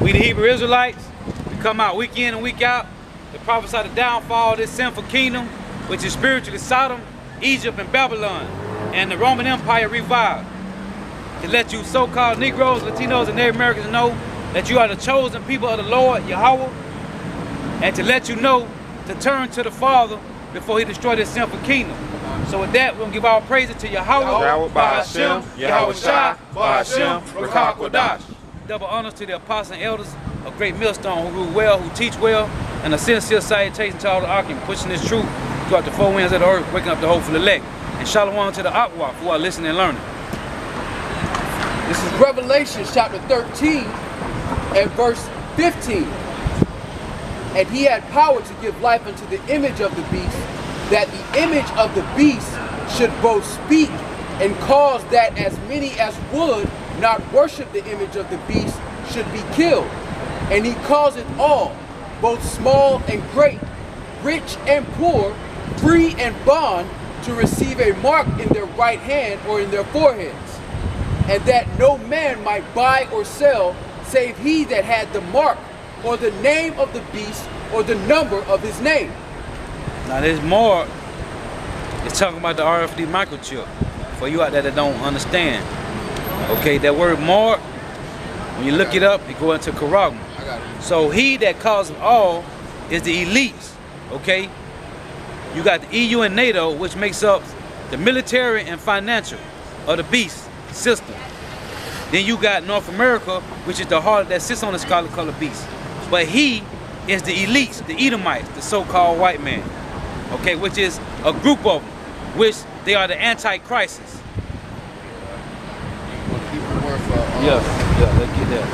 We the Hebrew Israelites. We come out week in and week out to prophesy the downfall of this sinful kingdom, which is spiritually Sodom, Egypt, and Babylon, and the Roman Empire revived. To let you so-called Negroes, Latinos, and Native Americans know that you are the chosen people of the Lord, Yahawah, and to let you know to turn to the Father before he destroyed this sinful kingdom. So with that, we're going to give our praises to Yahawah, Bahashem, Yahawashai, Bahashem, Rakakwadash. Double honors to the apostles and elders of Great Millstone who rule well, who teach well, and a sincere salutation to all the occupants pushing this truth throughout the four winds of the earth, waking up the hopeful elect. And shalom to the APOCRYPHA who are listening and learning. This is Revelation chapter 13 and verse 15. And he had power to give life unto the image of the beast, that the image of the beast should both speak and cause that as many as would not worship the image of the beast should be killed. And he causeth all, both small and great, rich and poor, free and bond, to receive a mark in their right hand or in their foreheads, and that no man might buy or sell save he that had the mark or the name of the beast or the number of his name. Now this mark is talking about the RFID microchip for you out there that don't understand. Okay, that word mark, when you look it up, you go into Karagma. So he that causes all is the elites. Okay, you got the EU and NATO, which makes up the military and financial of the beast system. Then you got North America, which is the heart that sits on the scarlet colored beast. But he is the elites, the Edomites, the so-called white man. Okay, which is a group of them, which they are the antichrists. Yeah, let's get that.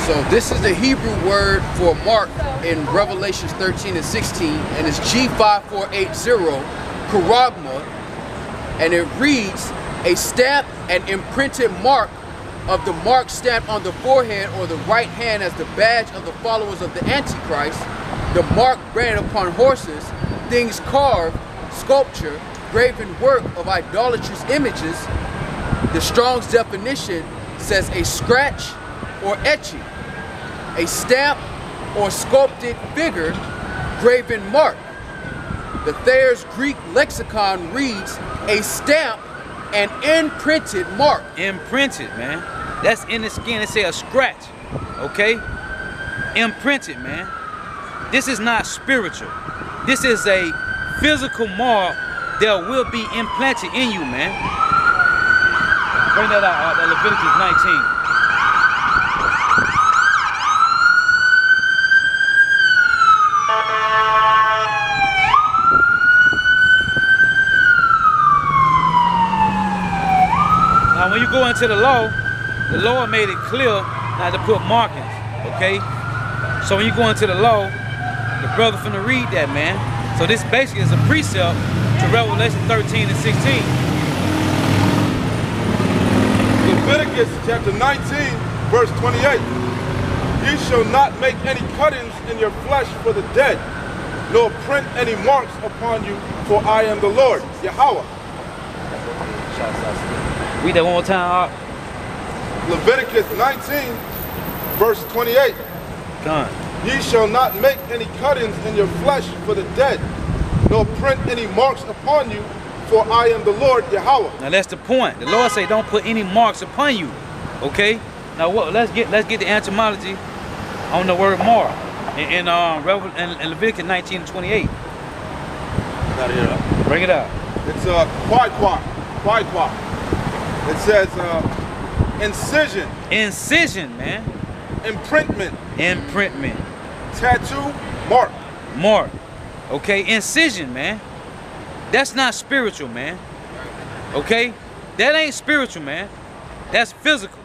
So this is the Hebrew word for mark in Revelations 13 and 16, and it's G5480, Karagma, and it reads, a stamp and imprinted mark of the mark stamped on the forehead or the right hand as the badge of the followers of the Antichrist, the mark branded upon horses, things carved, sculpture, graven work of idolatrous images. The Strong's definition says a scratch or etching, a stamp or sculpted figure, graven mark. The Thayer's Greek lexicon reads a stamp and imprinted mark. Imprinted, man. That's in the skin. It say a scratch. Okay? Imprinted, man. This is not spiritual. This is a physical mark that will be implanted in you, man. Bring that out, that Leviticus 19. Now when you go into the law made it clear not to put markings, okay? So when you go into the law, the brother finna read that, man. So this basically is a precept to Revelation 13 and 16. Leviticus chapter 19, verse 28. Ye shall not make any cuttings in your flesh for the dead, nor print any marks upon you, for I am the Lord, Yahawah. Read that one more time, Leviticus 19, verse 28. Done. Ye shall not make any cuttings in your flesh for the dead, nor print any marks upon you, for I am the Lord, Yahawah. Now that's the point. The Lord say don't put any marks upon you. Okay? Now what? Let's get the etymology on the word mark in Leviticus 19 and 28. Got it here. Bring it out. It's quai. It says incision. Incision, man. Imprintment. Imprintment. Tattoo. Mark. Mark. Okay, incision, man. That's not spiritual, man. Okay? That ain't spiritual, man. That's physical.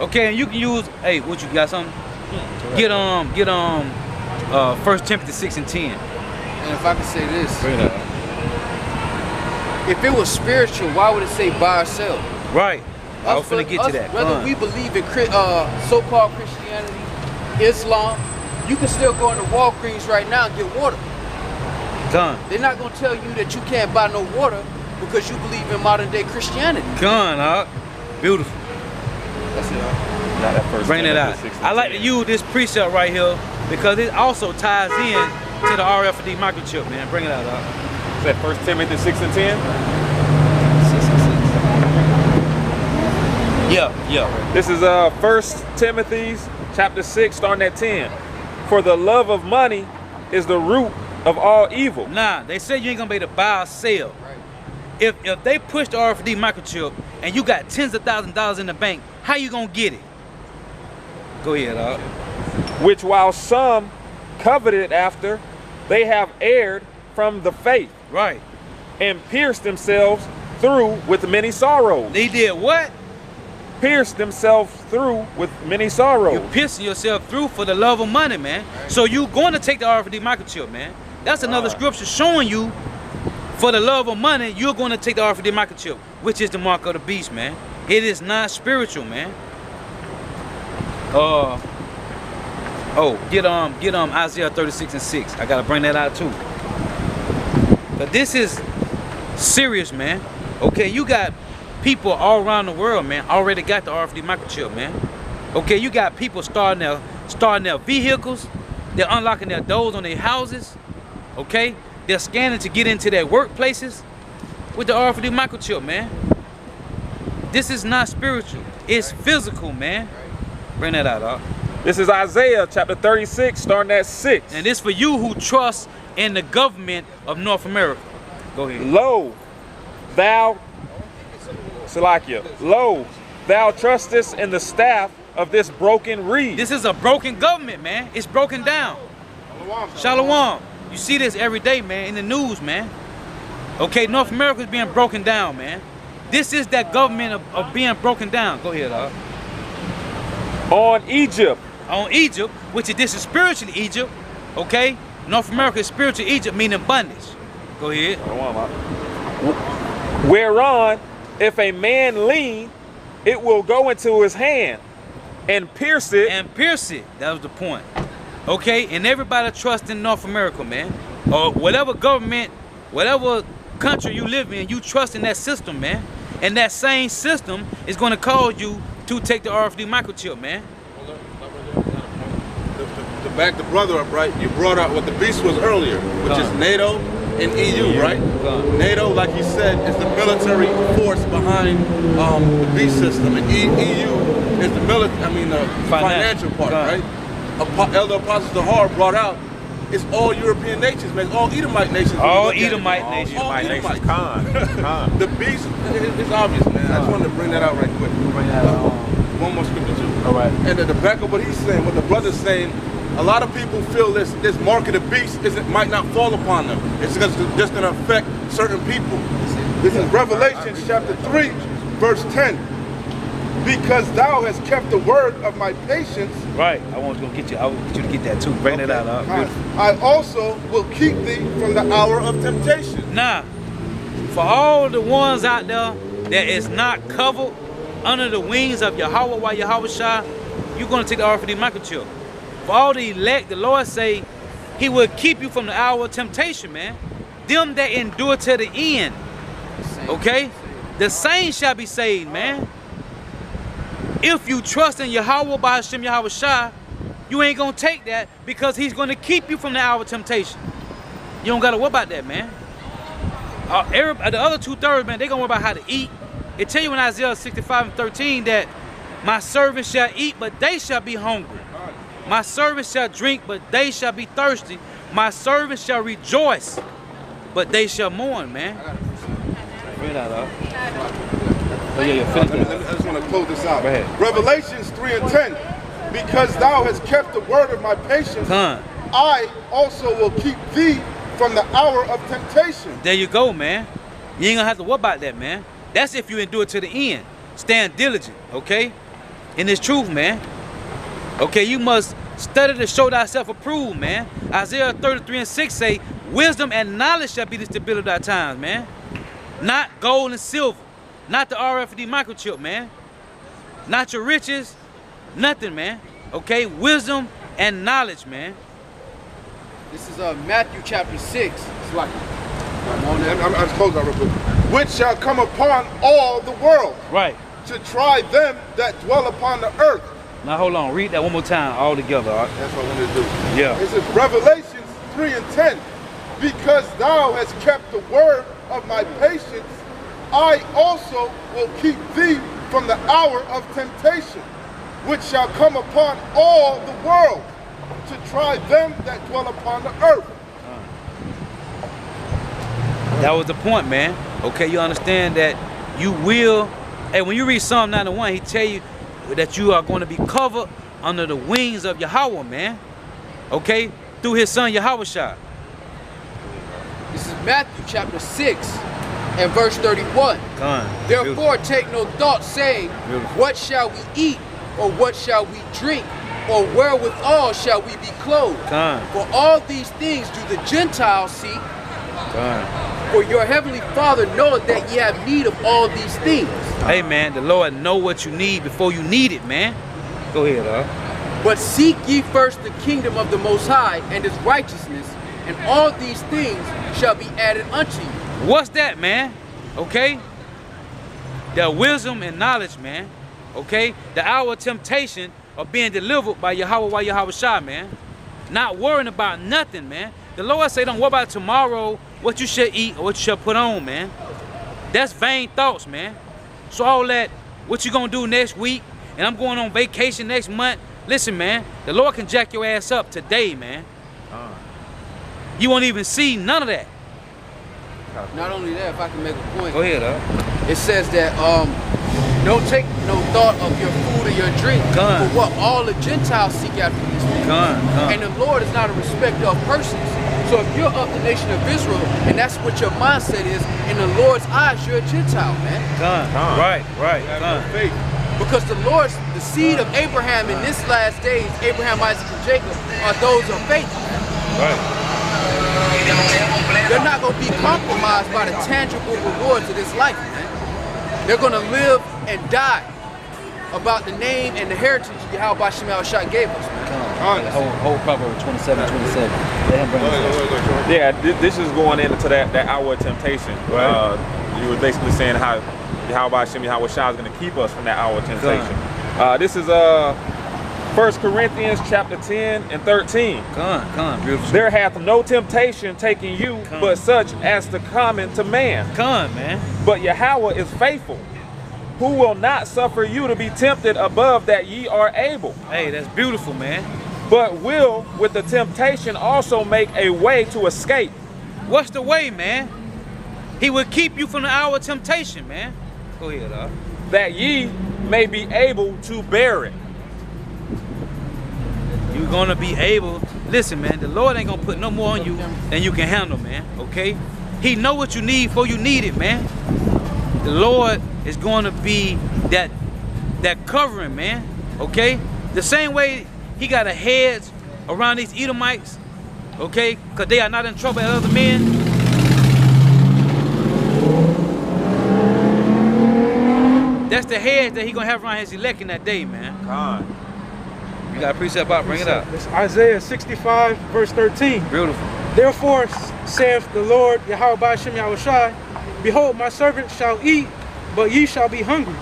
Okay, and you can use, hey, what you got something? Get 1 Timothy 6 and 10. And if I could say this, Bring it up. if it was spiritual, why would it say buy or sell? Right. I was finna get to that. Whether we believe in so-called Christianity, Islam, you can still go into Walgreens right now and get water. Gun. They're not going to tell you that you can't buy no water because you believe in modern day Christianity. Gun, huh? Beautiful. That's it, huh? out that first. Bring it out. I like to use this precept right here because it also ties in to the RFID microchip, man. Bring it out, dog. Is that 1 Timothy 6 and 10? 6 and 6. Yeah. This is 1 Timothy chapter 6, starting at 10. For the love of money is the root of all evil. Nah, they said you ain't gonna be able to buy or sell. If they push the RFID microchip and you got tens of thousands of dollars in the bank, how you gonna get it? Go ahead, dog. Which while some coveted after, they have erred from the faith. Right. And pierced themselves through with many sorrows. They did what? Pierced themselves through with many sorrows. You're piercing yourself through for the love of money, man. So you going to take the RFID microchip, man. That's another scripture showing you for the love of money, you're going to take the RFID microchip, which is the mark of the beast, man. It is not spiritual, man. Get Isaiah 36 and 6. I gotta bring that out too. But this is serious, man. Okay, you got people all around the world, man, already got the RFID microchip, man. Okay, you got people starting their vehicles, they're unlocking their doors on their houses. Okay, they're scanning to get into their workplaces with the RFID microchip, man. This is not spiritual, it's physical, man. Bring that out, dog. This is Isaiah chapter 36, starting at 6. And this for you who trust in the government of North America. Go ahead. Lo, thou trustest in the staff of this broken reed. This is a broken government, man. It's broken down. Shalom. You see this every day, man, in the news, man. Okay, North America is being broken down, man. This is that government of being broken down. Go ahead, dog. On Egypt, which this is spiritual Egypt, okay? North America is spiritual Egypt, meaning bondage. Go ahead. Whereon, if a man lean, it will go into his hand and pierce it. That was the point. Okay, and everybody trusts in North America, man. Or whatever government, whatever country you live in, you trust in that system, man. And that same system is going to cause you to take the RFID microchip, man. To back the brother up, right? You brought out what the beast was earlier, which is NATO and EU, right? NATO, like you said, is the military force behind the beast system, and EU is the financial part, right? Elder Apostle Zahar brought out, it's all European nations, man. All Edomite nations. All Edomite nations. All Edomite. The beast is obvious, man. I just wanted to bring that out right quick. One more scripture too. All right. And to back up what he's saying, what the brother's saying, a lot of people feel this mark of the beast might not fall upon them. It's just going to affect certain people. This is Revelation chapter 3, verse 10. Because thou hast kept the word of my patience. Right. I want to get you. I want you to get that too. Bring it out. I also will keep thee from the hour of temptation. Now, for all the ones out there that is not covered under the wings of YAHAWAH, YAHAWASHI, you're going to take the RFID microchip. For all the elect, the Lord say, He will keep you from the hour of temptation, man. Them that endure to the end. Okay? The saints shall be saved, man. If you trust in Yahawah by Hashem Yahawah, you ain't gonna take that because He's gonna keep you from the hour of temptation. You don't gotta worry about that, man. The other 2/3, man, they gonna worry about how to eat. It tell you in Isaiah 65 and 13 that my servants shall eat, but they shall be hungry. My servants shall drink, but they shall be thirsty. My servants shall rejoice, but they shall mourn, man. Bring that up. I just want to close this out. Revelations 3 and 10. Because thou hast kept the word of my patience, I also will keep thee from the hour of temptation. There you go, man. You ain't gonna have to worry about that, man. That's if you endure to the end. Stand diligent, okay? In this truth, man. Okay, you must study to show thyself approved, man. Isaiah 33 and 6 say, wisdom and knowledge shall be the stability of thy times, man. Not gold and silver. Not the RFID microchip, man. Not your riches, nothing, man. Okay, wisdom and knowledge, man. This is Matthew chapter 6. It's like, I'm close out real quick. Which shall come upon all the world. Right. To try them that dwell upon the earth. Now hold on, read that one more time all together. All right? That's what I wanted to do. Yeah. It says Revelations 3 and 10. Because thou hast kept the word of my patience, I also will keep thee from the hour of temptation, which shall come upon all the world, to try them that dwell upon the earth. That was the point, man. Okay, you understand that you will. Hey, when you read Psalm 91, he tell you that you are going to be covered under the wings of Yahawah, man. Okay, through his son Yahawashi. This is Matthew chapter 6 and verse 31. Therefore take no thought, saying, what shall we eat, or what shall we drink, or wherewithal shall we be clothed? For all these things do the Gentiles seek. For your heavenly Father knoweth that ye have need of all these things. Hey man, the Lord know what you need before you need it, man. Go ahead, But seek ye first the kingdom of the Most High and his righteousness, and all these things shall be added unto you. What's that, man? Okay? The wisdom and knowledge, man. Okay? The hour of temptation of being delivered by Yahawah Yahawashi, man. Not worrying about nothing, man. The Lord say don't worry about tomorrow, what you should eat or what you should put on, man. That's vain thoughts, man. So all that, what you gonna do next week, and I'm going on vacation next month. Listen, man, the Lord can jack your ass up today, man. You won't even see none of that. Not only that, if I can make a point. Go ahead, It says that don't take no thought of your food or your drink, for what all the Gentiles seek after these things. And the Lord is not a respecter of persons. So if you're of the nation of Israel, and that's what your mindset is, in the Lord's eyes, you're a Gentile, man. Right. Faith. Because the seed of Abraham in this last days, Abraham, Isaac, and Jacob, are those of faith. Right. They're not going to be compromised by the tangible rewards of this life, man. They're going to live and die about the name and the heritage Yahawashi gave us, man. Whole Proverbs 27:27. Let him bring this up. Yeah, this is going into that hour of temptation. Right. You were basically saying how Yahawashi is going to keep us from that hour of temptation. This is 1 Corinthians chapter 10 and 13. Beautiful. There hath no temptation taken you, but such as to common to man. Man. But Yahawah is faithful, who will not suffer you to be tempted above that ye are able. Hey, that's beautiful, man. But will with the temptation also make a way to escape. What's the way, man? He will keep you from the hour of temptation, man. Go ahead, that ye may be able to bear it. You're gonna be able. Listen, man, the Lord ain't gonna put no more on you than you can handle, man. Okay? He know what you need before you need it, man. The Lord is gonna be that covering, man. Okay? The same way he got a hedge around these Edomites, okay? Because they are not in trouble as other men. That's the hedge that he gonna have around his elect in that day, man. You got a precept about, bring it up. It's Isaiah 65, verse 13. Beautiful. Therefore saith the Lord, Yahawashi, behold, my servant shall eat, but ye shall be hungry.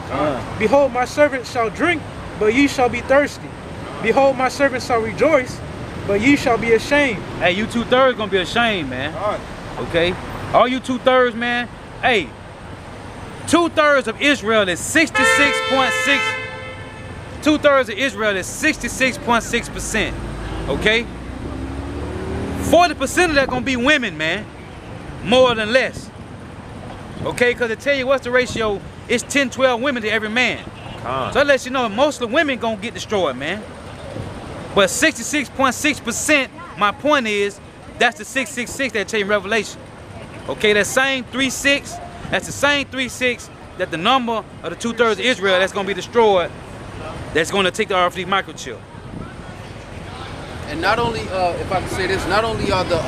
Behold, my servant shall drink, but ye shall be thirsty. Behold, my servant shall rejoice, but ye shall be ashamed. Hey, you 2/3 gonna be ashamed, man. Okay? All you 2/3, man. Hey, 2/3 of Israel is 66.6. 2/3 of Israel is 66.6%. Okay? 40% of that gonna be women, man. More than less. Okay, because I tell you what's the ratio, it's 10, 12 women to every man. So that lets you know most of the women gonna get destroyed, man. But 66.6%, my point is, that's the 666 that tell you in Revelation. Okay, that same 3-6, that's the same 3-6 that the number of the 2/3 of Israel that's gonna be destroyed, that's gonna take the RFD microchip. And not only, if I can say this, not only are the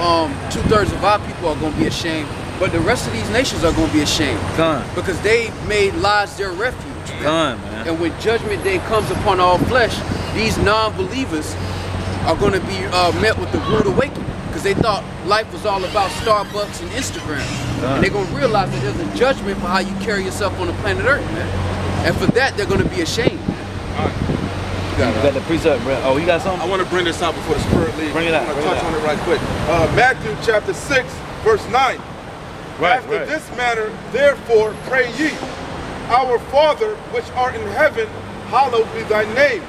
2/3 of our people are gonna be ashamed, but the rest of these nations are gonna be ashamed. Because they made lies their refuge. Man. And when judgment day comes upon all flesh, these non-believers are going to be met with the rude awakening, because they thought life was all about Starbucks and Instagram. And they're going to realize that there's a judgment for how you carry yourself on the planet Earth, man. And for that, they're going to be ashamed. You got got the precept, bro. Oh, you got something? I want to bring this out before the Spirit leaves. Bring it out, I'm bring going it to touch out. on it right quick. Matthew chapter 6, verse 9. Right, After right. this manner, therefore, pray ye, Our Father, which art in heaven, hallowed be thy name.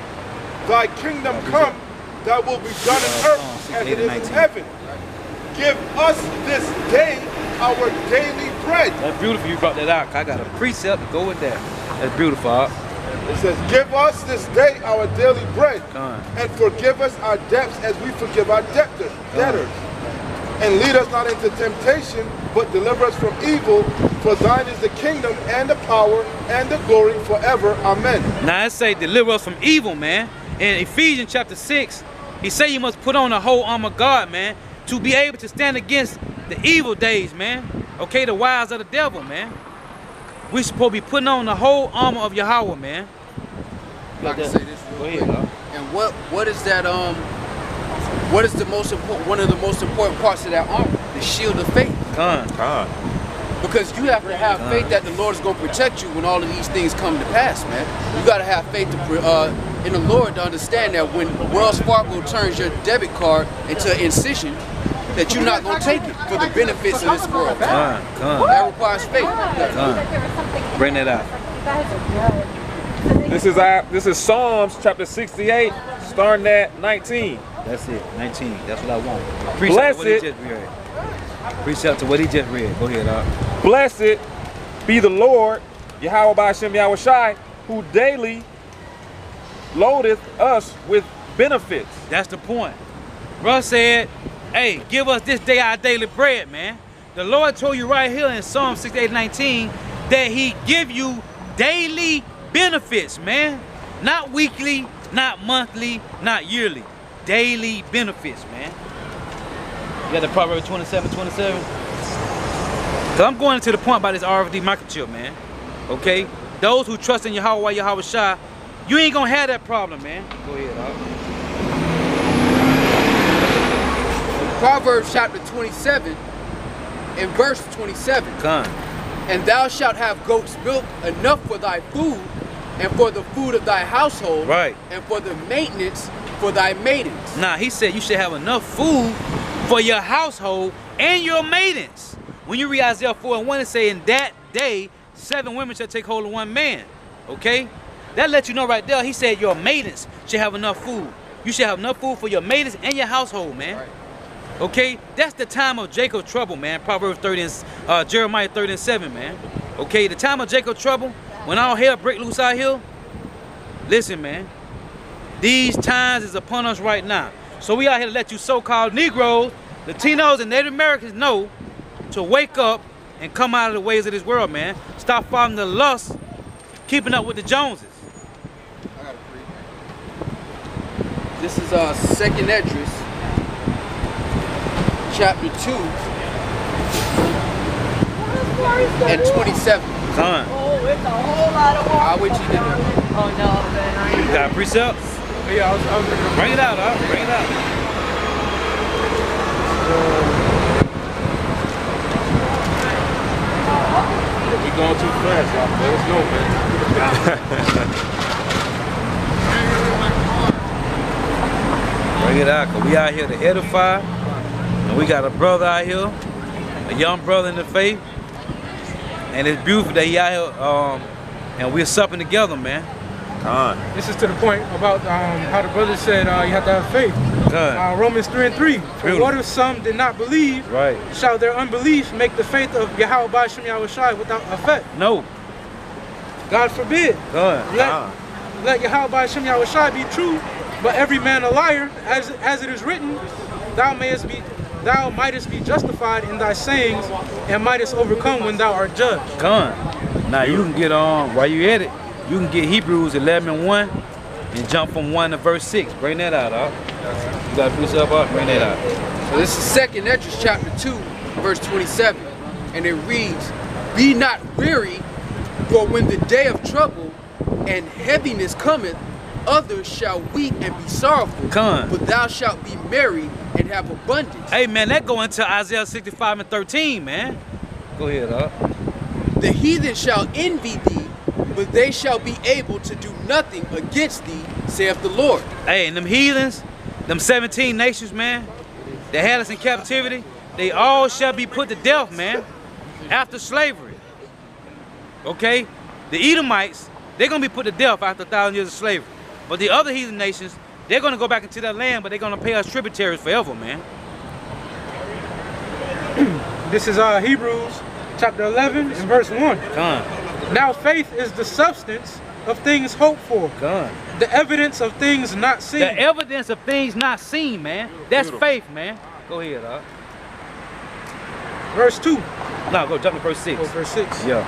Thy kingdom come, thy will be done in earth as it is in heaven. Give us this day our daily bread. That's beautiful you brought that out. I got a precept to go with that. That's beautiful. Huh? It says, give us this day our daily bread, Come. and forgive us our debts as we forgive our debtors. And lead us not into temptation, but deliver us from evil. For thine is the kingdom and the power and the glory forever. Amen. Now it say deliver us from evil, man. In Ephesians chapter 6, he say you must put on the whole armor of God, man, to be able to stand against the evil days, man. Okay, the wiles of the devil, man. We supposed to be putting on the whole armor of Yahweh, man. I can say this real quick. And what is that? What is the most important? One of the most important parts of that armor, the shield of faith. Because you have to have faith that the Lord is going to protect you when all of these things come to pass, man. You got to have faith in the Lord to understand that when Wells Fargo turns your debit card into an incision, that you're not going to take it for the benefits of this world. That requires faith. Bring that out. This is Psalms chapter 68, starting at 19. That's it. 19. That's what I want. Precept to what he just read. Precept to what he just read. Go ahead, Blessed be the Lord, YAHAWASHI, who daily loadeth us with benefits. That's the point. Bruh said, hey, give us this day our daily bread, man. The Lord told you right here in Psalm 68:19 that he give you daily benefits, man. Not weekly, not monthly, not yearly. Daily benefits, man. You got the Proverbs 27:27? Cause I'm going to the point about this RFD microchip, man. Okay? Those who trust in Yahawah, Yahawashai, you ain't gonna have that problem, man. Go ahead, dog. Proverbs chapter 27 and verse 27. And thou shalt have goat's milk enough for thy food, and for the food of thy household, right, and for the maintenance for thy maidens. Nah, he said you should have enough food for your household and your maidens. When you read Isaiah 4:1, it say, in that day, 7 women shall take hold of 1 man. Okay? That lets you know right there, he said your maidens should have enough food. You should have enough food for your maidens and your household, man. Right. Okay? That's the time of Jacob's trouble, man. Proverbs 30 and Jeremiah 30:7, man. Okay, the time of Jacob's trouble, when all hell break loose out here, listen, man. These times is upon us right now. So we out here to let you so-called Negroes, Latinos, and Native Americans know to wake up and come out of the ways of this world, man. Stop following the lust, keeping up with the Joneses. I got it for you. This is 2nd Esdras, chapter 2 and 27. Oh, it's a whole lot of water. I'll wait till you get there. Oh no, man. You got precepts? Yeah, I was Bring it out, huh? Bring it out. We're going too fast, y'all. Let us know, man. Bring it out, cause we out here to edify, and we got a brother out here, a young brother in the faith, and it's beautiful that he out here, and we're supping together, man. This is to the point about how the brother said you have to have faith. Romans 3:3. For what if some did not believe? Right. Shall their unbelief make the faith of Yahawah Ba'Shem Yahawashi without effect? No. God forbid. Let Yahawah Ba'Shem Yahawashi be true, but every man a liar, as it is written, thou mightest be justified in thy sayings, and mightest overcome when thou art judged. Now you can get on while you at it. You can get Hebrews 11:1 and jump from 1 to verse 6. Bring that out, huh? You got to put yourself up. Bring that out. So this is 2nd Esdras chapter 2, verse 27, and it reads, be not weary, for when the day of trouble and heaviness cometh, others shall weep and be sorrowful, but thou shalt be merry and have abundance. Hey man, that go into Isaiah 65:13, man. Go ahead, huh? The heathen shall envy thee, but they shall be able to do nothing against thee, saith the Lord. Hey, and them heathens, them 17 nations, man, that had us in captivity, they all shall be put to death, man, after slavery. Okay? The Edomites, they're going to be put to death after 1,000 years of slavery. But the other heathen nations, they're going to go back into their land, but they're going to pay us tributaries forever, man. This is Hebrews chapter 11 and verse 1. Come. Now faith is the substance of things hoped for. Come. The evidence of things not seen. The evidence of things not seen, man. That's faith, man. Go ahead, dog. Verse 2. No, go jump to verse 6. Oh, verse 6. Yeah.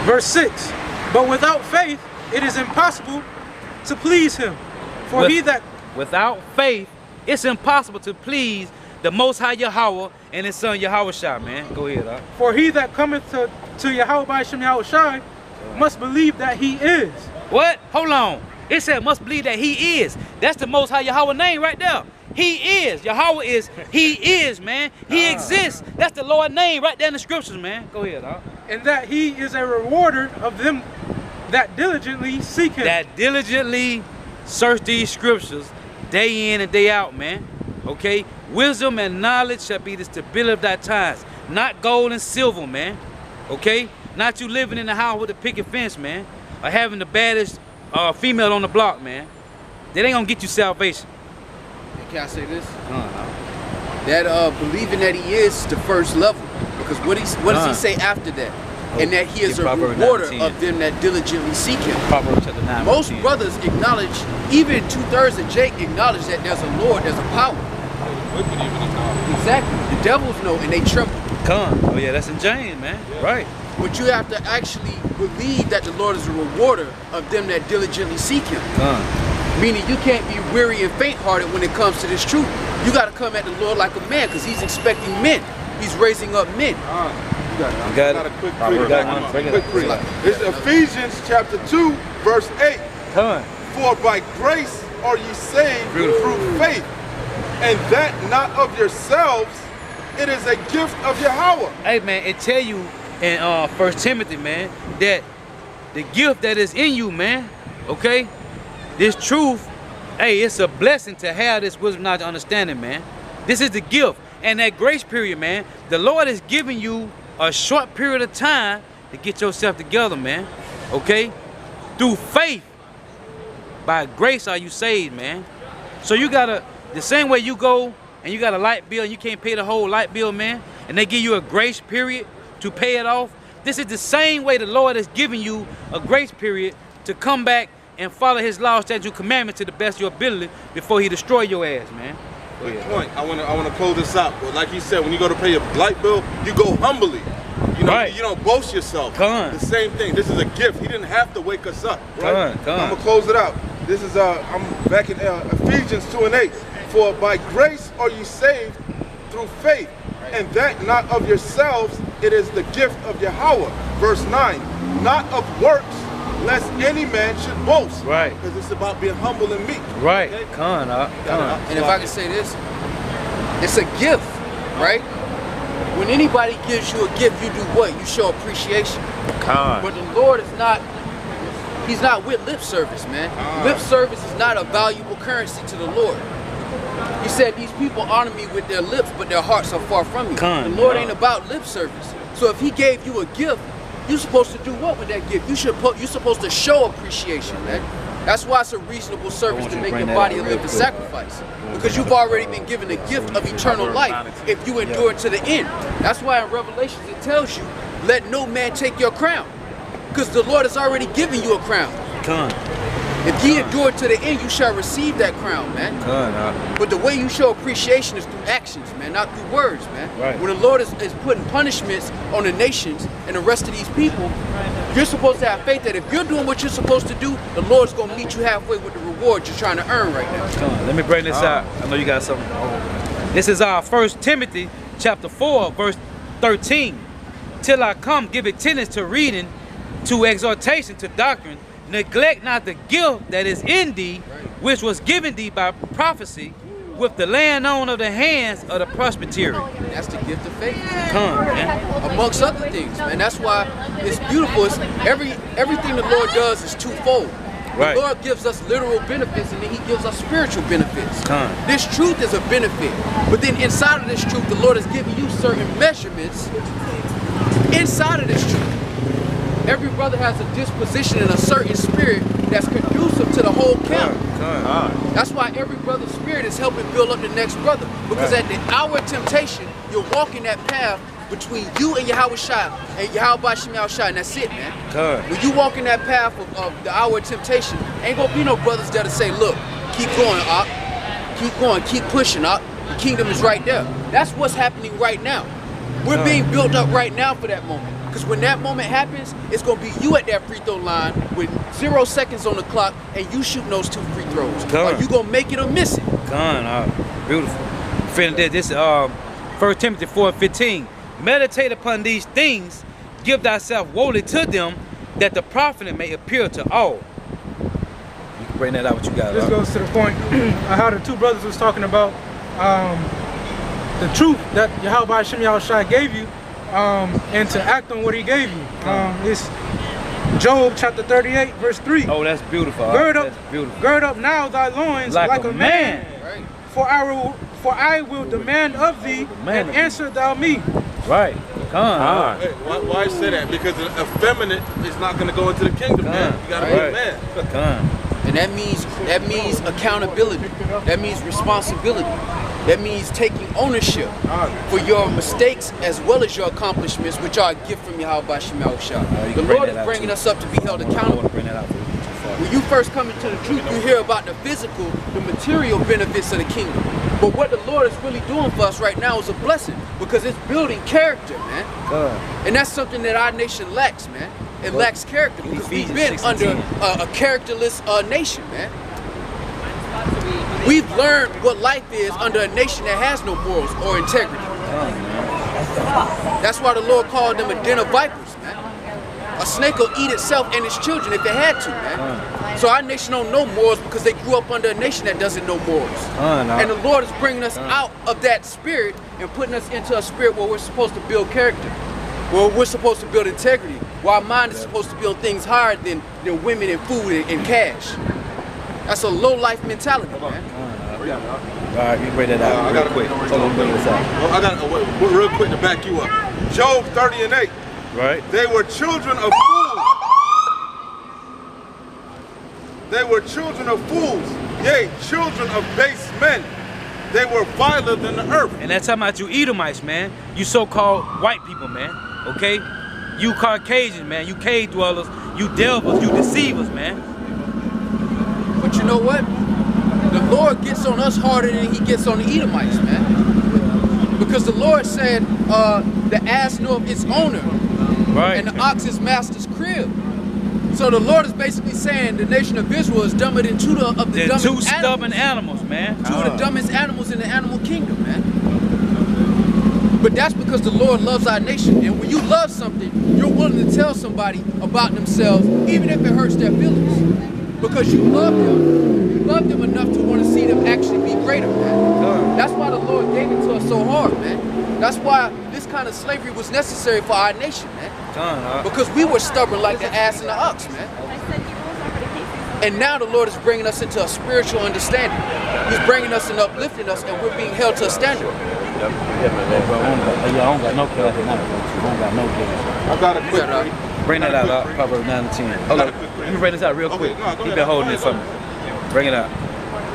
Verse 6. But without faith, it is impossible to please him. For without faith, it's impossible to please the Most High Yahawah and His Son YAHAWASHI, man. Go ahead, dog. For he that cometh to YAHAWASHI must believe that he is. What? Hold on. It said must believe that he is. That's the Most High Yahawah name right there. He is. Yahawah is. He is, man. He exists. That's the Lord name right there in the scriptures, man. Go ahead, dog. And that he is a rewarder of them that diligently seek him. That diligently search these scriptures day in and day out, man. Okay? Wisdom and knowledge shall be the stability of thy times. Not gold and silver, man. Okay? Not you living in the house with a picket fence, man. Or having the baddest female on the block, man. That ain't gonna get you salvation. Can I say this? That believing that he is the first level. Because what does he say after that? And that he is a rewarder of them that diligently seek him. Proverbs chapter 9, most brothers acknowledge, even 2/3 of Jake acknowledge that there's a Lord, there's a power. Exactly. The devils know and they tremble. Come. Oh yeah, that's in James, man. Yeah. Right. But you have to actually believe that the Lord is a rewarder of them that diligently seek him. Meaning you can't be weary and faint-hearted when it comes to this truth. You got to come at the Lord like a man, because he's expecting men. He's raising up men. You got a quick pre. It's Ephesians chapter 2, verse 8. For by grace are ye saved through faith, and that not of yourselves, it is a gift of Yahawah. Hey man, it tell you in 1 Timothy, man, that the gift that is in you, man, okay, this truth, hey, it's a blessing to have this wisdom, knowledge, understanding, man. This is the gift. And that grace period, man, the Lord is giving you a short period of time to get yourself together, man, okay? Through faith, by grace are you saved, man. So you gotta, the same way you go and you got a light bill and you can't pay the whole light bill, man, and they give you a grace period to pay it off, this is the same way the Lord is giving you a grace period to come back and follow his law, statute, commandment to the best of your ability before he destroy your ass, man. Good point. I wanna close this out. But like he said, when you go to pay your light bill, you go humbly. You know, you don't boast yourself. The same thing. This is a gift. He didn't have to wake us up. Right? I'm gonna close it out. This is I'm back in Ephesians 2 and 8. For by grace are you saved through faith, and that not of yourselves, it is the gift of Yahawah. Verse 9. Not of works, lest any man should boast. Right. Because it's about being humble and meek. Right. Okay? And if I can say this, it's a gift, right? When anybody gives you a gift, you do what? You show appreciation. But the Lord is not, he's not with lip service, man. Lip service is not a valuable currency to the Lord. He said these people honor me with their lips, but their hearts are far from me. The Lord ain't about lip service. So if he gave you a gift, you're supposed to do what with that gift? You're supposed to show appreciation, man. That's why it's a reasonable service to make your body a living sacrifice. Because you've already been given the gift of eternal life if you endure to the end. That's why in Revelations it tells you, let no man take your crown. Because the Lord has already given you a crown. If ye endure to the end, you shall receive that crown, man. But the way you show appreciation is through actions, man, not through words, man. When the Lord is putting punishments on the nations and the rest of these people, you're supposed to have faith that if you're doing what you're supposed to do, the Lord's going to meet you halfway with the reward you're trying to earn right now. Let me bring this out. I know you got something. This is our 1 Timothy chapter 4, verse 13. Till I come, give attendance to reading, to exhortation, to doctrine. Neglect not the gift that is in thee, which was given thee by prophecy, with the laying on of the hands of the presbytery. That's the gift of faith. Amongst other things, man. That's why it's beautiful. It's everything the Lord does is twofold. Right. The Lord gives us literal benefits, and then he gives us spiritual benefits. Con. This truth is a benefit. But then inside of this truth, the Lord has given you certain measurements inside of this truth. Every brother has a disposition and a certain spirit that's conducive to the whole camp. That's why every brother's spirit is helping build up the next brother. Because at the hour of temptation, you're walking that path between you and Yahawashi and YAHAWASHI, and that's it, man. When you walk in that path of the hour of temptation, ain't gonna be no brothers there to say, look, keep going, Op. Keep going, keep pushing, Op. The kingdom is right there. That's what's happening right now. We're being built up right now for that moment. Because when that moment happens, it's going to be you at that free throw line with 0 seconds on the clock and you shooting those 2 free throws. Are you going to make it or miss it? Beautiful. This 1 Timothy 4:15. Meditate upon these things, give thyself wholly to them, that the prophet may appear to all. You can bring that out what you got. This goes to the point how the 2 brothers was talking about the truth that Yahawashi gave you, and to act on what he gave you. It's Job chapter 38, verse 3. Oh, that's beautiful. Gird up now thy loins like a man. Right. For I will demand of thee, and answer thou me. Right. Hey, why say that? Because an effeminate is not going to go into the kingdom, man. You got to be a man. And that means accountability. That means responsibility. That means taking ownership for your mistakes as well as your accomplishments, which are a gift from Yahawashi. The Lord is bringing us up to be held accountable. When you first come into the truth, you hear about the physical, the material benefits of the kingdom. But what the Lord is really doing for us right now is a blessing, because it's building character, man. And that's something that our nation lacks, man. It lacks character because we've been under a characterless nation, man. We've learned what life is under a nation that has no morals or integrity. That's why the Lord called them a den of vipers, man. A snake will eat itself and its children if it had to, man. So our nation don't know morals because they grew up under a nation that doesn't know morals. And the Lord is bringing us out of that spirit and putting us into a spirit where we're supposed to build character, where we're supposed to build integrity, where our mind is supposed to build things higher than women and food and cash. That's a low life mentality, man. Alright, you bring that out real quick. I got real quick to back you up. Job 30:8. Right. They were children of fools. They were children of fools, yea, children of base men. They were viler than the earth. And that's talking about you Edomites, man. You so-called white people, man. Okay? You Caucasians, man. You cave dwellers. You devils. You deceivers, man. But you know what? The Lord gets on us harder than he gets on the Edomites, man. Because the Lord said, the ass knoweth its owner, and the ox is master's crib. So the Lord is basically saying the nation of Israel is dumber than two of the dumbest two stubborn animals, man. Two of the dumbest animals in the animal kingdom, man. But that's because the Lord loves our nation. And when you love something, you're willing to tell somebody about themselves, even if it hurts their feelings. Because you love them. You love them enough to want to see them actually be greater, man. That's why the Lord gave it to us so hard, man. That's why this kind of slavery was necessary for our nation, man. Because we were stubborn like the ass and the ox, man. And now the Lord is bringing us into a spiritual understanding. He's bringing us and uplifting us, and we're being held to a standard. I don't got no class tonight. I don't got no class. I got a quick. Bring that out, Proverbs 9 and 10. Hold on. Let me bring this out real quick. You've been holding it for me. Bring it out.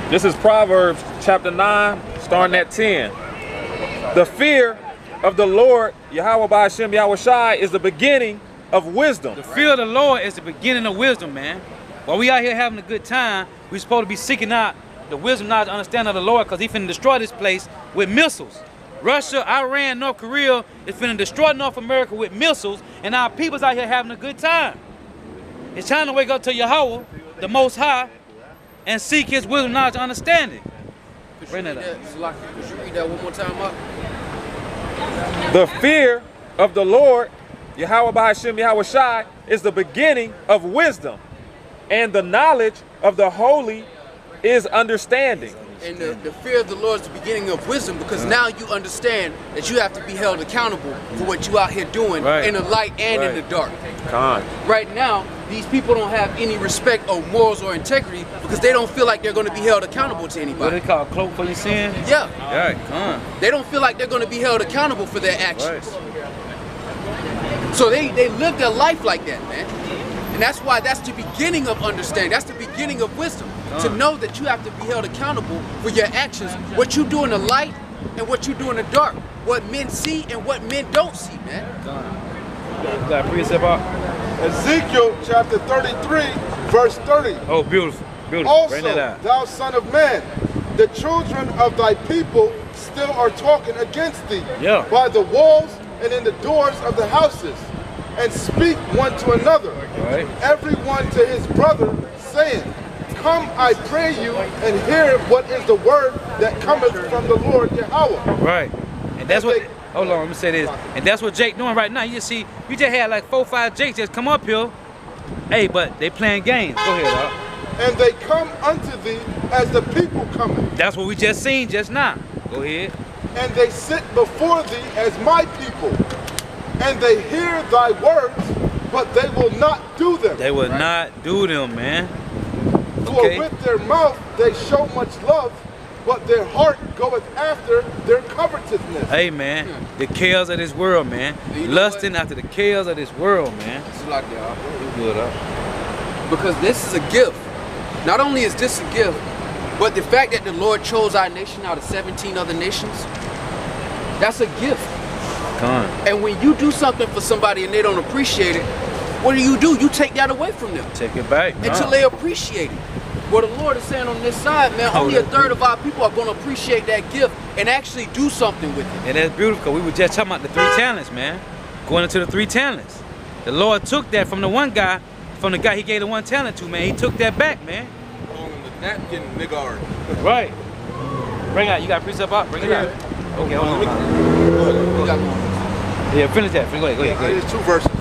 This is Proverbs chapter 9, starting at 10. The fear of the Lord, YAHAWASHI, is the beginning of wisdom. The fear of the Lord is the beginning of wisdom, man. While we out here having a good time, we're supposed to be seeking out the wisdom, knowledge, and understanding of the Lord, because He's finna destroy this place with missiles. Russia, Iran, North Korea is finna destroy North America with missiles, and our people's out here having a good time. It's time to wake up to Yahawah, the Most High, and seek His wisdom, knowledge, and understanding. Bring that up. Could you read that one more time up? The fear of the Lord, YAHAWASHI, is the beginning of wisdom, and the knowledge of the holy is understanding. And the fear of the Lord is the beginning of wisdom, because now you understand that you have to be held accountable for what you out here doing in the light and in the dark. Right now, these people don't have any respect or morals or integrity because they don't feel like they're going to be held accountable to anybody. What they call cloak for your sin? Yeah. Right, they don't feel like they're going to be held accountable for their actions. So they live their life like that, man. And that's why that's the beginning of understanding. That's the beginning of wisdom. To know that you have to be held accountable for your actions, what you do in the light and what you do in the dark, what men see and what men don't see, man. Ezekiel chapter 33, verse 30. Oh, beautiful. Beautiful. Also, thou son of man, the children of thy people still are talking against thee by the walls and in the doors of the houses, and speak one to another, everyone to his brother, saying, Come, I pray you, and hear what is the word that cometh from the Lord Yahawah. Right. And that's what, hold on, let me say this. And that's what Jake doing right now. You see, you just had like 4 or 5 Jakes just come up here. Hey, but they playing games. Go ahead, dog. And they come unto thee as the people coming. That's what we just seen just now. Go ahead. And they sit before thee as my people. And they hear thy words, but they will not do them. They will not do them, man. For with their mouth they show much love, but their heart goeth after their covetousness. Hey, man, the cares of this world, man. Lusting after the cares of this world, man. It's like because this is a gift. Not only is this a gift, but the fact that the Lord chose our nation out of 17 other nations, that's a gift. And when you do something for somebody and they don't appreciate it, what do? You take that away from them. Take it back. Until they appreciate it. What the Lord is saying on this side, man, only a third of our people are going to appreciate that gift and actually do something with it. And that's beautiful. We were just talking about the 3 talents, man. Going into the 3 talents. The Lord took that from the one guy, from the guy he gave the 1 talent to, man. He took that back, man. On the napkin, nigga. Right. Bring it out. You got precept up? Bring it out. Okay, hold on. Yeah, finish that. Go ahead. There's 2 verses.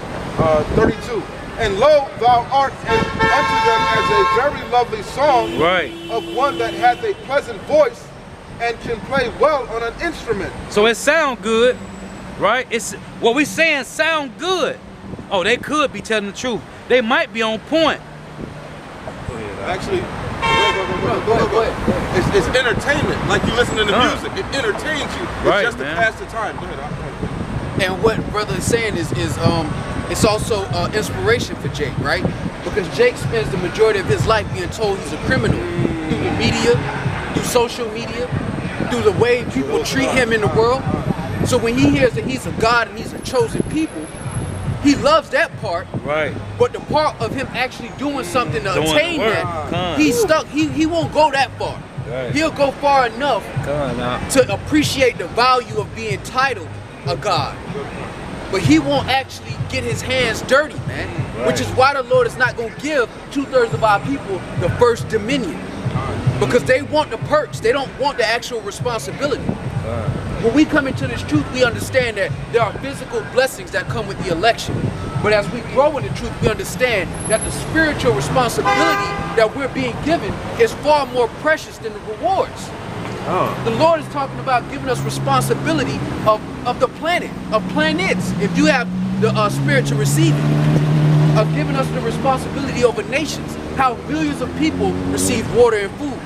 32. And lo, thou art unto them as a very lovely song of one that hath a pleasant voice and can play well on an instrument. So it sound good, right? It's what we saying sound good. Oh, they could be telling the truth. They might be on point. Actually, go ahead. It's entertainment. Like you listen to the music, it entertains you. It's just to pass the time. Go ahead. And what brother is saying is it's also inspiration for Jake, right? Because Jake spends the majority of his life being told he's a criminal through the media, through social media, through the way people treat him in the world. So when he hears that he's a God and he's a chosen people, he loves that part. Right. But the part of him actually doing something to attain that, he's stuck. He won't go that far. Right. He'll go far enough to appreciate the value of being titled a God. But he won't actually get his hands dirty, man. Which is why the Lord is not going to give 2/3 of our people the first dominion. Because they want the perks. They don't want the actual responsibility. When we come into this truth, we understand that there are physical blessings that come with the election. But as we grow in the truth, we understand that the spiritual responsibility that we're being given is far more precious than the rewards. The Lord is talking about giving us responsibility of the planet, of planets, if you have the spirit to receive it, of giving us the responsibility over nations, how millions of people receive water and food.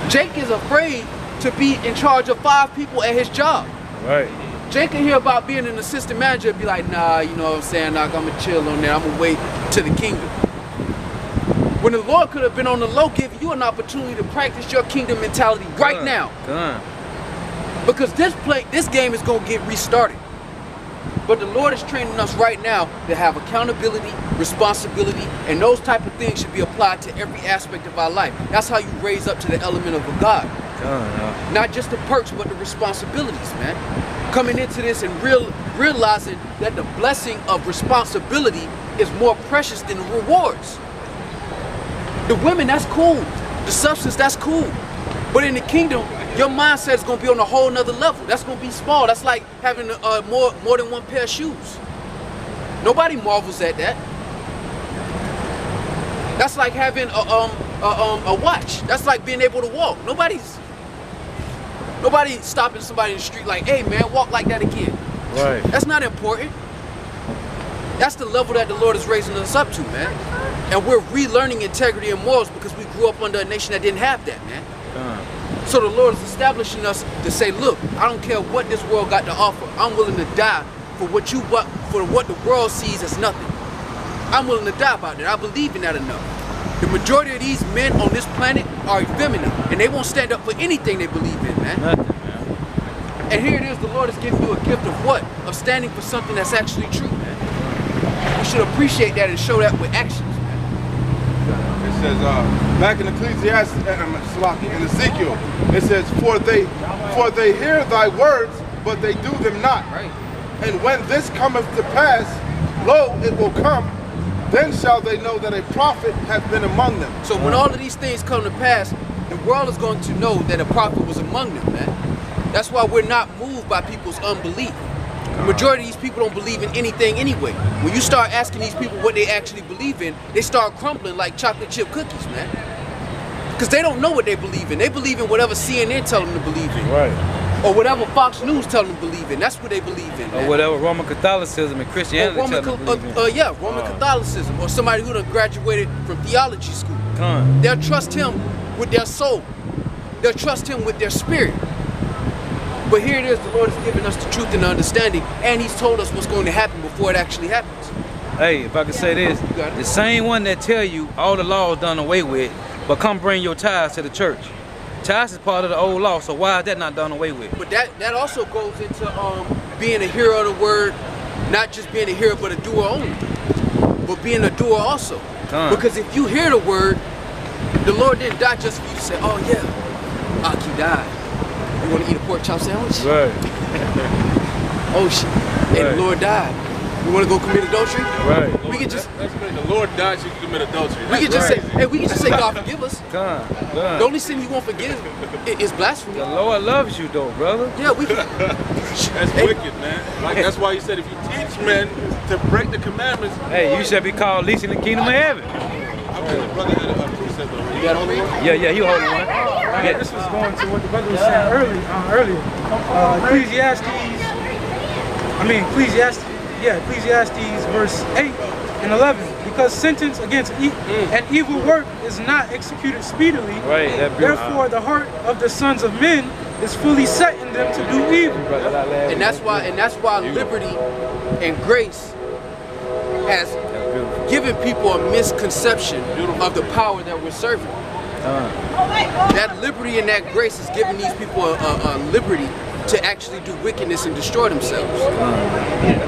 Jake is afraid to be in charge of 5 people at his job. Right. Jake can hear about being an assistant manager and be like, nah, you know what I'm saying, I'm gonna chill on that, I'm gonna wait to the kingdom. When the Lord could have been on the low, giving you an opportunity to practice your kingdom mentality right now. Because this game is gonna get restarted. But the Lord is training us right now to have accountability, responsibility, and those type of things should be applied to every aspect of our life. That's how you raise up to the element of a God. Not just the perks, but the responsibilities, man. Coming into this and realizing that the blessing of responsibility is more precious than the rewards. The women, that's cool. The substance, that's cool. But in the kingdom, your mindset is going to be on a whole nother level. That's going to be small. That's like having more than 1 pair of shoes. Nobody marvels at that. That's like having a watch. That's like being able to walk. Nobody's stopping somebody in the street like, hey man, walk like that again. Right. That's not important. That's the level that the Lord is raising us up to, man. And we're relearning integrity and morals because we grew up under a nation that didn't have that, man. So the Lord is establishing us to say, look, I don't care what this world got to offer. I'm willing to die for what the world sees as nothing. I'm willing to die about that. I believe in that enough. The majority of these men on this planet are effeminate, and they won't stand up for anything they believe in, man. Nothing, man. And here it is, the Lord is giving you a gift of what? Of standing for something that's actually true, man. We should appreciate that and show that with actions, man. It says, back in Ecclesiastes, in Ezekiel, it says, for they hear thy words, but they do them not. Right. And when this cometh to pass, lo, it will come, then shall they know that a prophet hath been among them. So when all of these things come to pass, the world is going to know that a prophet was among them, man. That's why we're not moved by people's unbelief. The majority of these people don't believe in anything anyway. When you start asking these people what they actually believe in, they start crumbling like chocolate chip cookies, man. Because they don't know what they believe in. They believe in whatever CNN tell them to believe in. Right. Or whatever Fox News tell them to believe in. That's what they believe in, man. Or whatever Roman Catholicism and Christianity tell them to believe in. Yeah, Roman Catholicism. Or somebody who done graduated from theology school. Con. They'll trust him with their soul. They'll trust him with their spirit. But here it is, the Lord is giving us the truth and the understanding, and he's told us what's going to happen before it actually happens. Hey, if I could say this, the same one that tell you all the laws done away with, but come bring your tithes to the church. Tithes is part of the old law, so why is that not done away with? But that also goes into being a hearer of the word, not just being a hearer, but a doer only. But being a doer also. Because if you hear the word, the Lord didn't die just for you to say, oh yeah, Aki died. You want to eat a pork chop sandwich? Right. Oh shit. And the Lord died. You want to go commit adultery? Right. We can just. That's great. The Lord died so you can commit adultery. We can just say, hey, we can just say, God forgive us. Con. The only sin He won't forgive is blasphemy. The Lord loves you though, brother. Yeah, we can. That's wicked, man. Like that's why He said if you teach men to break the commandments. Hey, you should be called least in the kingdom of heaven. I mean, the brother had a precept though. You got to read? Yeah, he holding one. Yeah, this was going to what the brother was saying earlier. Ecclesiastes verse 8 and 11. Because sentence against an evil work is not executed speedily. Right. Therefore, the heart of the sons of men is fully set in them to do evil. And that's why liberty and grace has given people a misconception of the power that we're serving. That liberty and that grace has given these people a liberty to actually do wickedness and destroy themselves.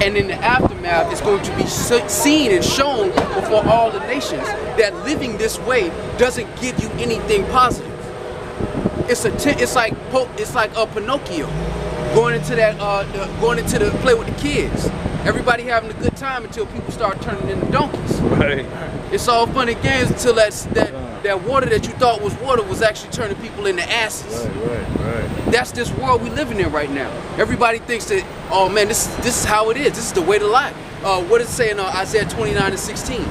And in the aftermath, it's going to be seen and shown before all the nations that living this way doesn't give you anything positive. It's like a Pinocchio going into the play with the kids. Everybody having a good time until people start turning into donkeys. Right. It's all fun and games until that water that you thought was water was actually turning people into asses. Right. That's this world we living in right now. Everybody thinks that, oh man, this is how it is. This is the way to life. What does it say in Isaiah 29:16?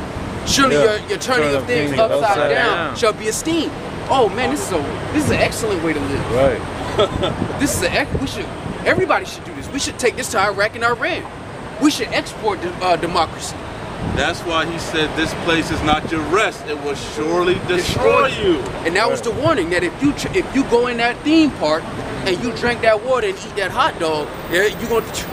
Surely your turning of things upside down shall be esteemed. Oh man, this is an excellent way to live. Right. Everybody should do this. We should take this to Iraq and Iran. We should export democracy. That's why He said this place is not your rest. It will surely destroy you. And that was the warning that if you go in that theme park and you drink that water and eat that hot dog, you're going to.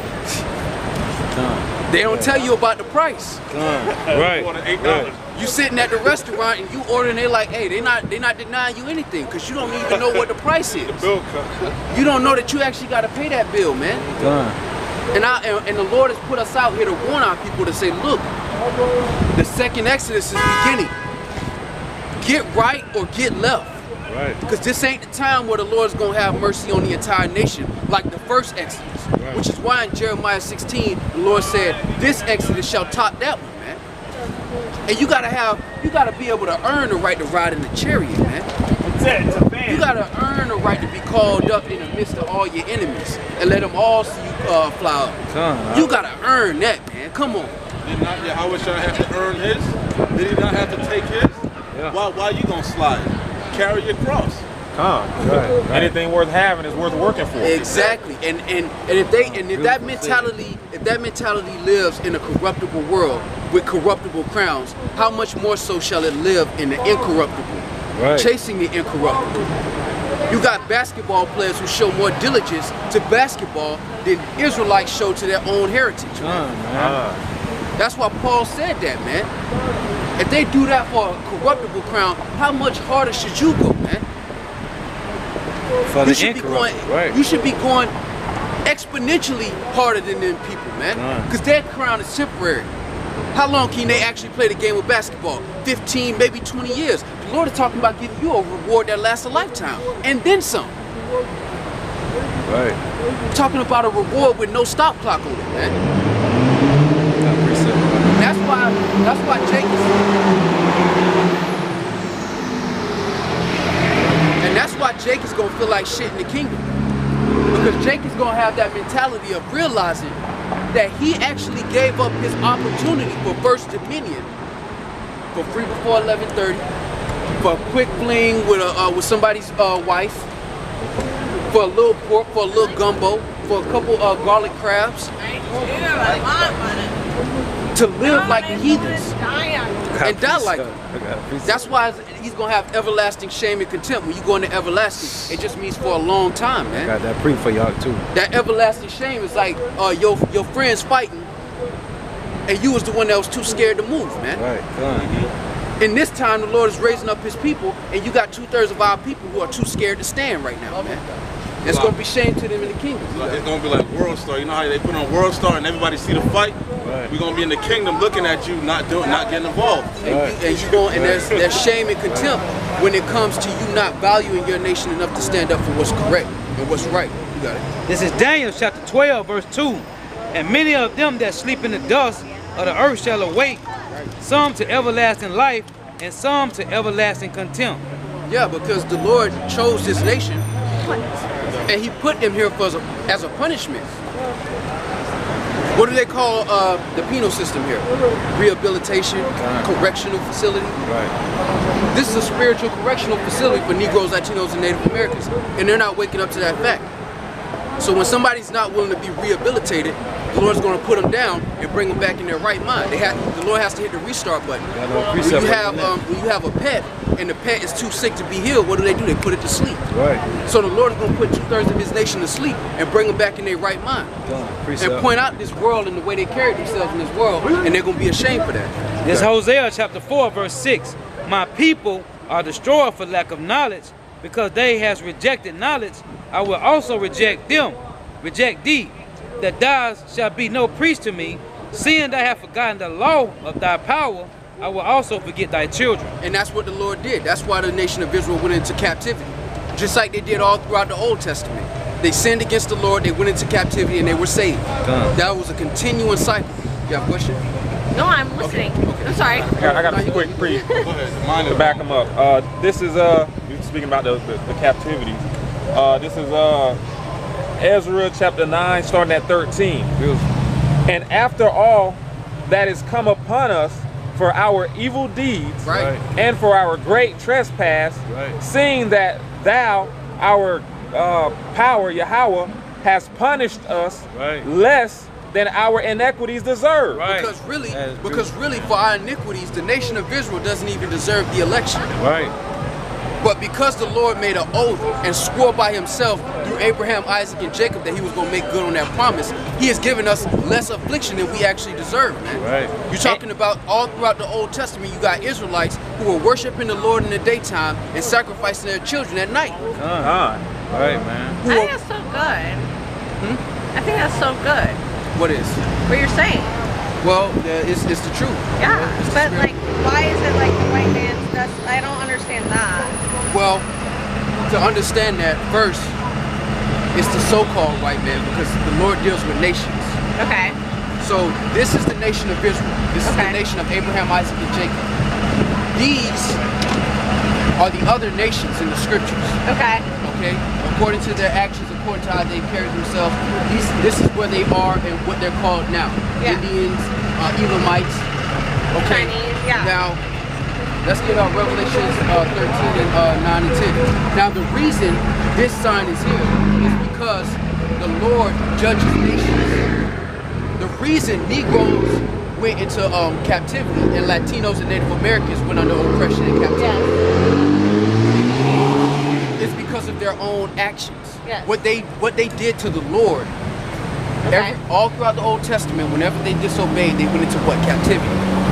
They don't tell you about the price. Right. $8. You sitting at the restaurant and you ordering, they're like, hey, they're not denying you anything because you don't even know what the price is. The bill cut. You don't know that you actually got to pay that bill, man. And the Lord has put us out here to warn our people to say, look, the second Exodus is beginning. Get right or get left. Right. Because this ain't the time where the Lord's going to have mercy on the entire nation like the first Exodus. Right. Which is why in Jeremiah 16, the Lord said, this Exodus shall top that one, man. And you gotta be able to earn the right to ride in the chariot, man. You gotta earn the right to be called up in the midst of all your enemies and let them all see you fly up. You gotta earn that, man. Come on. Did not Yahawashi have to earn his? Did he not have to take his? Yeah. Why you gonna slide? Carry your cross. Right. Anything worth having is worth working for. Exactly. And if that mentality lives in a corruptible world with corruptible crowns, how much more so shall it live in the incorruptible? Right. Chasing the incorruptible. You got basketball players who show more diligence to basketball than Israelites show to their own heritage. That's why Paul said that, man. If they do that for a corruptible crown, how much harder should you go, man? For You the should be going, right. you should be going exponentially harder than them people, man. Because that crown is temporary. How long can they actually play the game of basketball? 15, maybe 20 years. The Lord is talking about giving you a reward that lasts a lifetime, and then some. Right. Talking about a reward with no stop clock on it, man. That's why Jake is. And that's why Jake is gonna feel like shit in the kingdom. Because Jake is gonna have that mentality of realizing that he actually gave up his opportunity for first dominion for free before 11:30, for a quick fling with somebody's wife, for a little pork, for a little gumbo, for a couple of garlic crabs, to live like the heathens and die like them. That's why he's gonna have everlasting shame and contempt. When you go into everlasting, it just means for a long time, man. Got that pre for y'all too. That everlasting shame is like your friends fighting, and you was the one that was too scared to move, man. Right. In this time, the Lord is raising up His people, and you got 2/3 of our people who are too scared to stand right now, man. It's gonna be shame to them in the kingdom. It's gonna be like World Star. You know how they put on World Star and everybody see the fight? Right. We're gonna be in the kingdom looking at you, not getting involved. And there's shame and contempt when it comes to you not valuing your nation enough to stand up for what's correct and what's right. You got it. This is Daniel chapter 12, verse 2. And many of them that sleep in the dust of the earth shall awake, some to everlasting life, and some to everlasting contempt. Yeah, because the Lord chose this nation, and He put them here as a punishment. What do they call the penal system here? Rehabilitation, correctional facility. Right. This is a spiritual correctional facility for Negroes, Latinos, and Native Americans, and they're not waking up to that fact. So when somebody's not willing to be rehabilitated, the Lord's going to put them down and bring them back in their right mind. The Lord has to hit the restart button. When you have a pet and the pet is too sick to be healed, what do? They put it to sleep. Right. So the Lord is going to put 2/3 of His nation to sleep and bring them back in their right mind. And point out this world and the way they carry themselves in this world, and they're going to be ashamed for that. This Hosea chapter 4, verse 6. My people are destroyed for lack of knowledge, because they has rejected knowledge. I will also reject them, reject thee, that thou shalt be no priest to me, seeing thou hast forgotten the law of thy power. I will also forget thy children. And that's what the Lord did. That's why the nation of Israel went into captivity, just like they did all throughout the Old Testament. They sinned against the Lord, they went into captivity, and they were saved. That was a continuing cycle. You have a question? No, I'm listening. Okay. I'm sorry. I got a quick pre to back them up. This is you're speaking about the captivity. This is Ezra chapter 9, starting at 13. And after all that is come upon us for our evil deeds, and for our great trespass, seeing that thou, our power, Yahawah, has punished us less than our iniquities deserve. Because really for our iniquities, the nation of Israel doesn't even deserve the election. But because the Lord made an oath and swore by Himself through Abraham, Isaac, and Jacob that He was going to make good on that promise, He has given us less affliction than we actually deserve, man. You're talking about all throughout the Old Testament, you got Israelites who were worshiping the Lord in the daytime and sacrificing their children at night. Right, man. I think that's so good. I think that's so good. What is? What you're saying. Well, it's the truth. Yeah, but like, why is it like the white man's dust? I don't understand that. Well, to understand that, first, it's the so-called white man, because the Lord deals with nations. Okay. So this is the nation of Israel. This is the nation of Abraham, Isaac, and Jacob. These are the other nations in the scriptures. Okay. Okay? According to their actions, according to how they carry themselves, this is where they are and what they're called now. Indians, Elamites. Okay. Chinese, yeah. Let's get Revelations 13 and 9 and 10. Now the reason this sign is here is because the Lord judges nations. The reason Negroes went into captivity and Latinos and Native Americans went under oppression and captivity is because of their own actions. Yes. What they did to the Lord. Okay. All throughout the Old Testament, whenever they disobeyed, they went into what? Captivity.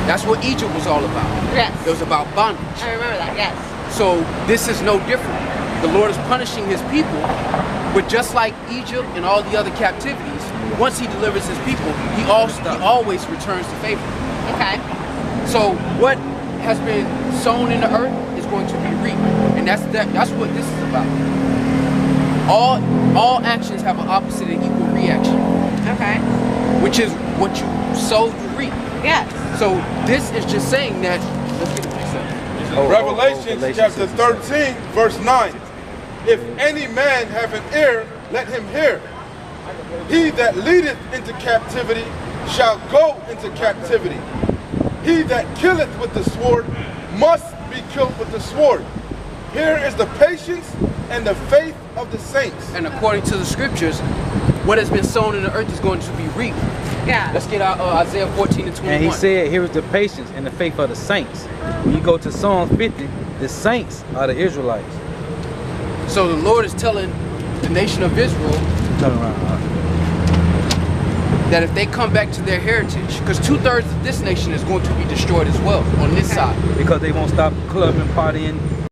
That's what Egypt was all about. Yes. It was about bondage. I remember that, yes. So this is no different. The Lord is punishing his people, but just like Egypt and all the other captivities, once he delivers his people, he always returns to favor. Okay. So what has been sown in the earth is going to be reaped. And that's what this is about. All actions have an opposite and equal reaction. Okay. Which is what you sow, you reap. Yes. So this is just saying that, let's get a precept. Revelation chapter 13, verse 9. If any man have an ear, let him hear. He that leadeth into captivity shall go into captivity. He that killeth with the sword must be killed with the sword. Here is the patience and the faith of the saints. And according to the scriptures, what has been sown in the earth is going to be reaped. Yeah. Let's get out Isaiah 14 and 21. And he said, here is the patience and the faith of the saints. When you go to Psalm 50, the saints are the Israelites. So the Lord is telling the nation of Israel Turn around. that if they come back to their heritage, because 2/3 of this nation is going to be destroyed as well on this side. Because they won't stop clubbing, partying,